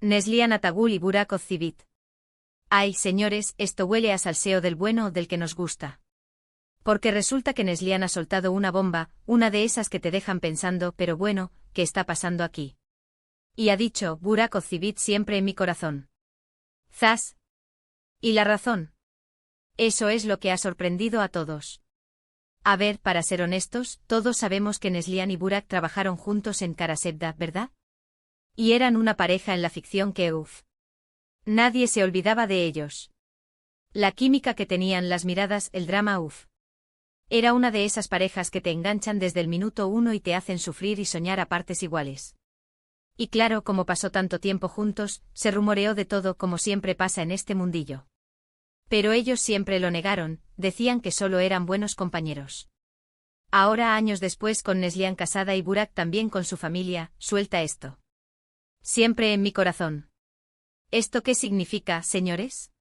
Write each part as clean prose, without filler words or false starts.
Neslihan Atagul y Burak Ozcivit. Ay, señores, esto huele a salseo del bueno del que nos gusta. Porque resulta que Neslihan ha soltado una bomba, una de esas que te dejan pensando, pero bueno, ¿qué está pasando aquí? Y ha dicho, Burak Ozcivit siempre en mi corazón. ¡Zas! ¿Y la razón? Eso es lo que ha sorprendido a todos. A ver, para ser honestos, todos sabemos que Neslihan y Burak trabajaron juntos en Kara Sevda, ¿verdad? Y eran una pareja en la ficción que nadie se olvidaba de ellos. La química que tenían, las miradas, el drama, Era una de esas parejas que te enganchan desde el minuto uno y te hacen sufrir y soñar a partes iguales. Y claro, como pasó tanto tiempo juntos, se rumoreó de todo como siempre pasa en este mundillo. Pero ellos siempre lo negaron, decían que solo eran buenos compañeros. Ahora, años después, con Neslihan casada y Burak también con su familia, suelta esto. Siempre en mi corazón. ¿Esto qué significa, señores?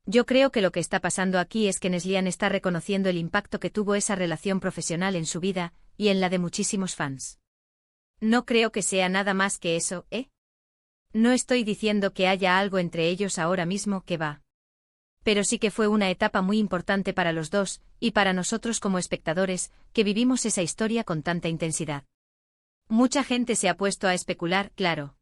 Yo creo que lo que está pasando aquí es que Neslihan está reconociendo el impacto que tuvo esa relación profesional en su vida, y en la de muchísimos fans. No creo que sea nada más que eso, ¿eh? No estoy diciendo que haya algo entre ellos ahora mismo que va. Pero sí que fue una etapa muy importante para los dos, y para nosotros como espectadores, que vivimos esa historia con tanta intensidad. Mucha gente se ha puesto a especular, claro.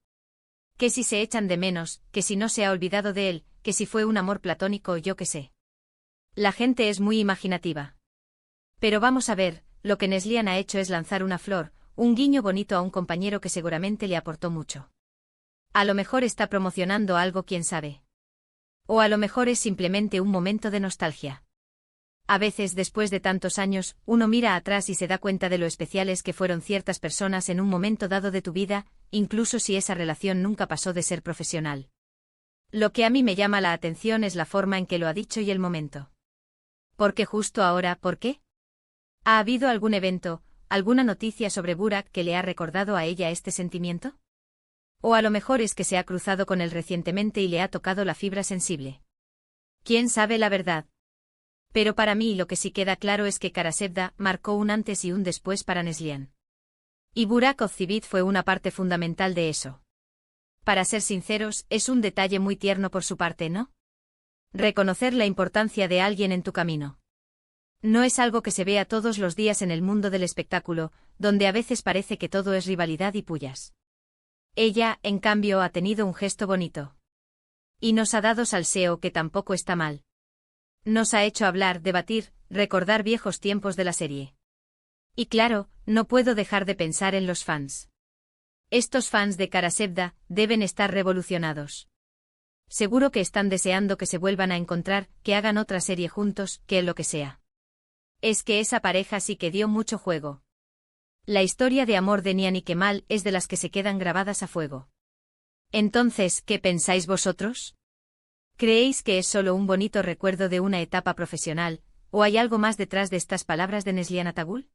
Que si se echan de menos, que si no se ha olvidado de él, que si fue un amor platónico, yo qué sé. La gente es muy imaginativa. Pero vamos a ver, lo que Neslihan ha hecho es lanzar una flor, un guiño bonito a un compañero que seguramente le aportó mucho. A lo mejor está promocionando algo, quién sabe. O a lo mejor es simplemente un momento de nostalgia. A veces, después de tantos años, uno mira atrás y se da cuenta de lo especiales que fueron ciertas personas en un momento dado de tu vida, incluso si esa relación nunca pasó de ser profesional. Lo que a mí me llama la atención es la forma en que lo ha dicho y el momento. ¿Por qué justo ahora? ¿Por qué? ¿Ha habido algún evento, alguna noticia sobre Burak que le ha recordado a ella este sentimiento? O a lo mejor es que se ha cruzado con él recientemente y le ha tocado la fibra sensible. ¿Quién sabe la verdad? Pero para mí lo que sí queda claro es que Kara Sevda marcó un antes y un después para Neslihan. Y Burak Ozcivit fue una parte fundamental de eso. Para ser sinceros, es un detalle muy tierno por su parte, ¿no? Reconocer la importancia de alguien en tu camino. No es algo que se vea todos los días en el mundo del espectáculo, donde a veces parece que todo es rivalidad y pullas. Ella, en cambio, ha tenido un gesto bonito. Y nos ha dado salseo, que tampoco está mal. Nos ha hecho hablar, debatir, recordar viejos tiempos de la serie. Y claro, no puedo dejar de pensar en los fans. Estos fans de Kara Sevda deben estar revolucionados. Seguro que están deseando que se vuelvan a encontrar, que hagan otra serie juntos, que lo que sea. Es que esa pareja sí que dio mucho juego. La historia de amor de Nian y Kemal es de las que se quedan grabadas a fuego. Entonces, ¿qué pensáis vosotros? ¿Creéis que es solo un bonito recuerdo de una etapa profesional, o hay algo más detrás de estas palabras de Neslihan Atagul?